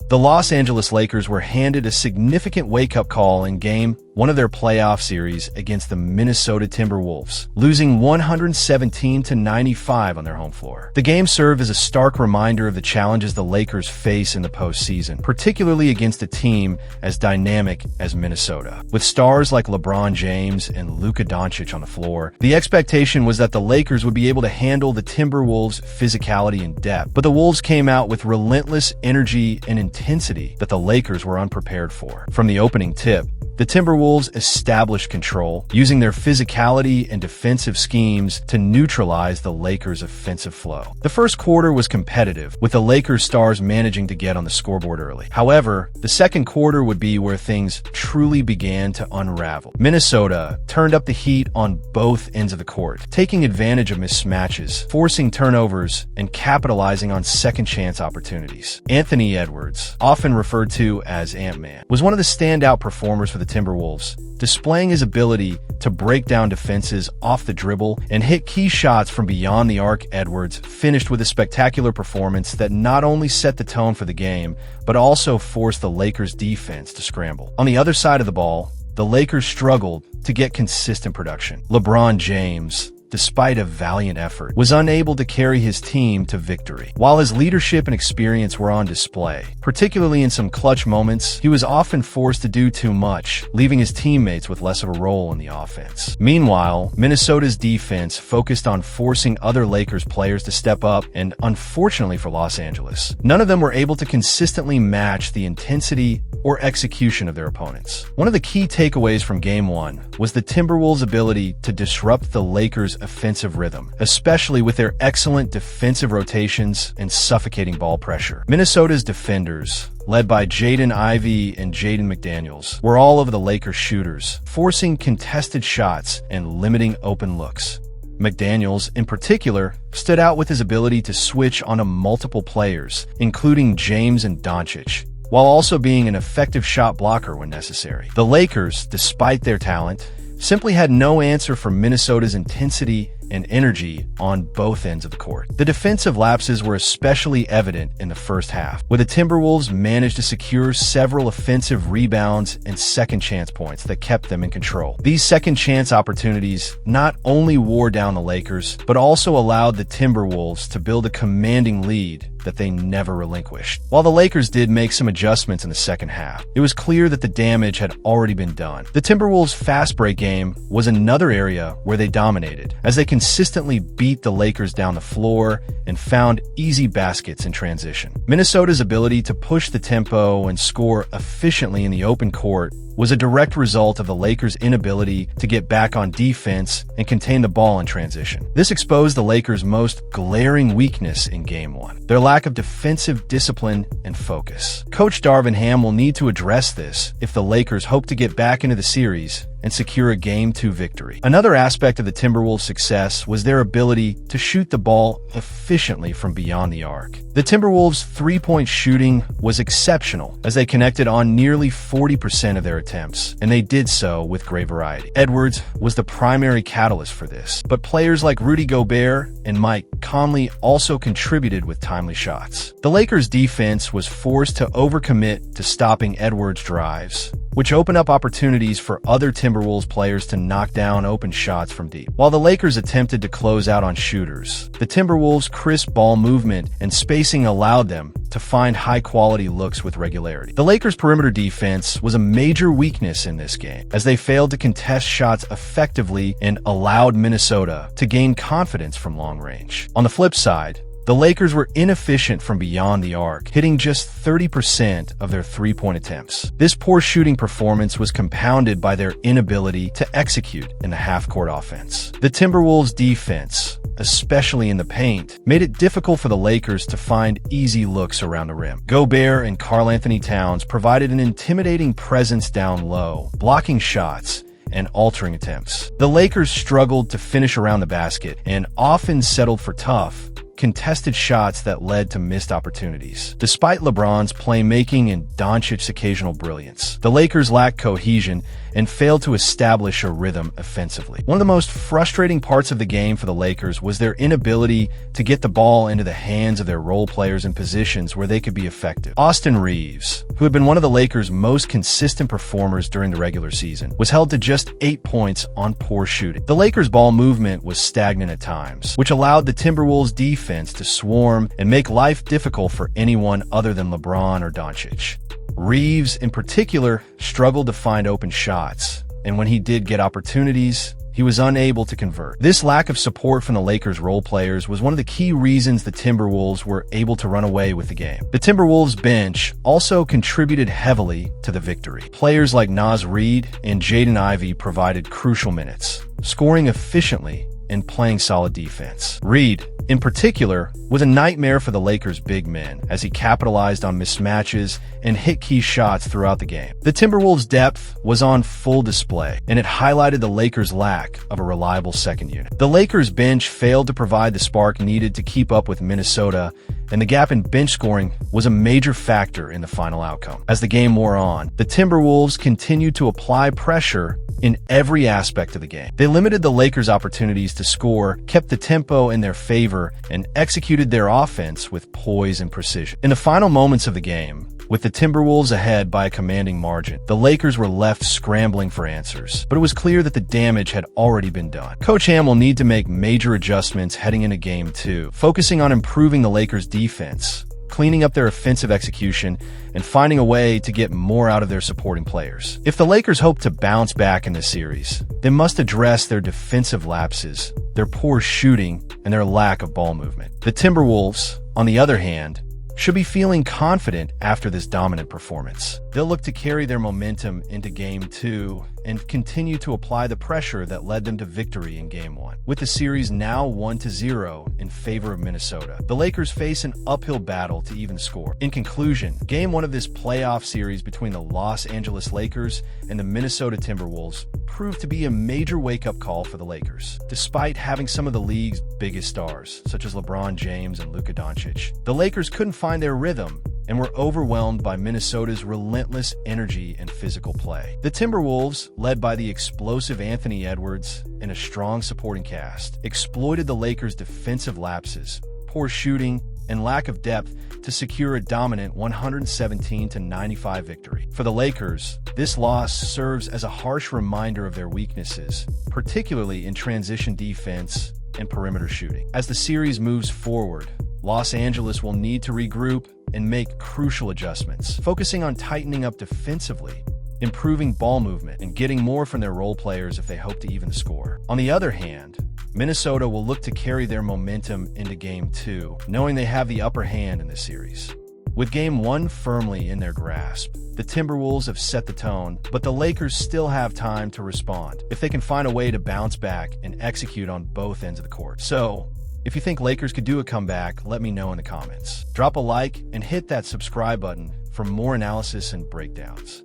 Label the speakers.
Speaker 1: The Los Angeles Lakers were handed a significant wake-up call in Game 1 of their playoff series against the Minnesota Timberwolves, losing 117-95 on their home floor. The game served as a stark reminder of the challenges the Lakers face in the postseason, particularly against a team as dynamic as Minnesota. With stars like LeBron James and Luka Dončić on the floor, the expectation was that the Lakers would be able to handle the Timberwolves' physicality and depth, but the Wolves came out with relentless energy and intensity that the Lakers were unprepared for. From the opening tip, the Timberwolves established control, using their physicality and defensive schemes to neutralize the Lakers' offensive flow. The first quarter was competitive, with the Lakers stars managing to get on the scoreboard early. However, the second quarter would be where things truly began to unravel. Minnesota turned up the heat on both ends of the court, taking advantage of mismatches, forcing turnovers, and capitalizing on second-chance opportunities. Anthony Edwards, often referred to as Ant-Man, was one of the standout performers for the Timberwolves, displaying his ability to break down defenses off the dribble and hit key shots from beyond the arc. Edwards finished with a spectacular performance that not only set the tone for the game, but also forced the Lakers' defense to scramble. On the other side of the ball, the Lakers struggled to get consistent production. LeBron James, despite a valiant effort, was unable to carry his team to victory. While his leadership and experience were on display, particularly in some clutch moments, he was often forced to do too much, leaving his teammates with less of a role in the offense. Meanwhile, Minnesota's defense focused on forcing other Lakers players to step up, and unfortunately for Los Angeles, none of them were able to consistently match the intensity or execution of their opponents. One of the key takeaways from Game 1 was the Timberwolves' ability to disrupt the Lakers' offensive rhythm, especially with their excellent defensive rotations and suffocating ball pressure. Minnesota's defenders, led by Jaden Ivey and Jaden McDaniels, were all over the Lakers' shooters, forcing contested shots and limiting open looks. McDaniels, in particular, stood out with his ability to switch onto multiple players, including James and Dončić, while also being an effective shot blocker when necessary. The Lakers, despite their talent, simply had no answer for Minnesota's intensity and energy on both ends of the court. The defensive lapses were especially evident in the first half, where the Timberwolves managed to secure several offensive rebounds and second-chance points that kept them in control. These second-chance opportunities not only wore down the Lakers, but also allowed the Timberwolves to build a commanding lead that they never relinquished. While the Lakers did make some adjustments in the second half, it was clear that the damage had already been done. The Timberwolves' fast break game was another area where they dominated, as they consistently beat the Lakers down the floor and found easy baskets in transition. Minnesota's ability to push the tempo and score efficiently in the open court was a direct result of the Lakers' inability to get back on defense and contain the ball in transition. This exposed the Lakers' most glaring weakness in Game 1, their lack of defensive discipline and focus. Coach Darvin Ham will need to address this if the Lakers hope to get back into the series and secure a Game 2 victory. Another aspect of the Timberwolves' success was their ability to shoot the ball efficiently from beyond the arc. The Timberwolves' three-point shooting was exceptional, as they connected on nearly 40% of their attempts, and they did so with great variety. Edwards was the primary catalyst for this, but players like Rudy Gobert and Mike Conley also contributed with timely shots. The Lakers' defense was forced to overcommit to stopping Edwards' drives, which opened up opportunities for other Timberwolves players to knock down open shots from deep. While the Lakers attempted to close out on shooters, the Timberwolves' crisp ball movement and spacing allowed them to find high-quality looks with regularity. The Lakers' perimeter defense was a major weakness in this game, as they failed to contest shots effectively and allowed Minnesota to gain confidence from long range. On the flip side, the Lakers were inefficient from beyond the arc, hitting just 30% of their three-point attempts. This poor shooting performance was compounded by their inability to execute in the half-court offense. The Timberwolves' defense, especially in the paint, made it difficult for the Lakers to find easy looks around the rim. Gobert and Karl-Anthony Towns provided an intimidating presence down low, blocking shots and altering attempts. The Lakers struggled to finish around the basket and often settled for tough, contested shots that led to missed opportunities. Despite LeBron's playmaking and Dončić's occasional brilliance, the Lakers lacked cohesion and failed to establish a rhythm offensively. One of the most frustrating parts of the game for the Lakers was their inability to get the ball into the hands of their role players in positions where they could be effective. Austin Reaves, who had been one of the Lakers' most consistent performers during the regular season, was held to just 8 points on poor shooting. The Lakers' ball movement was stagnant at times, which allowed the Timberwolves' defense to swarm and make life difficult for anyone other than LeBron or Dončić. Reaves, in particular, struggled to find open shots, and when he did get opportunities, he was unable to convert. This lack of support from the Lakers' role players was one of the key reasons the Timberwolves were able to run away with the game. The Timberwolves' bench also contributed heavily to the victory. Players like Naz Reid and Jaden Ivey provided crucial minutes, scoring efficiently and playing solid defense. Reid, in particular, was a nightmare for the Lakers' big men as he capitalized on mismatches and hit key shots throughout the game. The Timberwolves' depth was on full display, and it highlighted the Lakers' lack of a reliable second unit. The Lakers' bench failed to provide the spark needed to keep up with Minnesota, and the gap in bench scoring was a major factor in the final outcome. As the game wore on, the Timberwolves continued to apply pressure in every aspect of the game. They limited the Lakers' opportunities to score, kept the tempo in their favor, and executed their offense with poise and precision. In the final moments of the game, with the Timberwolves ahead by a commanding margin, the Lakers were left scrambling for answers, but it was clear that the damage had already been done. Coach Ham will need to make major adjustments heading into Game 2, focusing on improving the Lakers' defense, cleaning up their offensive execution, and finding a way to get more out of their supporting players. If the Lakers hope to bounce back in this series, they must address their defensive lapses, their poor shooting, and their lack of ball movement. The Timberwolves, on the other hand, should be feeling confident after this dominant performance. They'll look to carry their momentum into Game 2 and continue to apply the pressure that led them to victory in Game 1. With the series now 1-0 in favor of Minnesota, the Lakers face an uphill battle to even score. In conclusion, Game 1 of this playoff series between the Los Angeles Lakers and the Minnesota Timberwolves proved to be a major wake-up call for the Lakers. Despite having some of the league's biggest stars, such as LeBron James and Luka Dončić, the Lakers couldn't find their rhythm and were overwhelmed by Minnesota's relentless energy and physical play. The Timberwolves, led by the explosive Anthony Edwards and a strong supporting cast, exploited the Lakers' defensive lapses, poor shooting, and lack of depth to secure a dominant 117-95 victory. For the Lakers, this loss serves as a harsh reminder of their weaknesses, particularly in transition defense and perimeter shooting. As the series moves forward, Los Angeles will need to regroup and make crucial adjustments, focusing on tightening up defensively, improving ball movement, and getting more from their role players if they hope to even the score. On the other hand, Minnesota will look to carry their momentum into Game 2, knowing they have the upper hand in this series. With Game 1 firmly in their grasp, the Timberwolves have set the tone, but the Lakers still have time to respond if they can find a way to bounce back and execute on both ends of the court. So, if you think Lakers could do a comeback, let me know in the comments. Drop a like and hit that subscribe button for more analysis and breakdowns.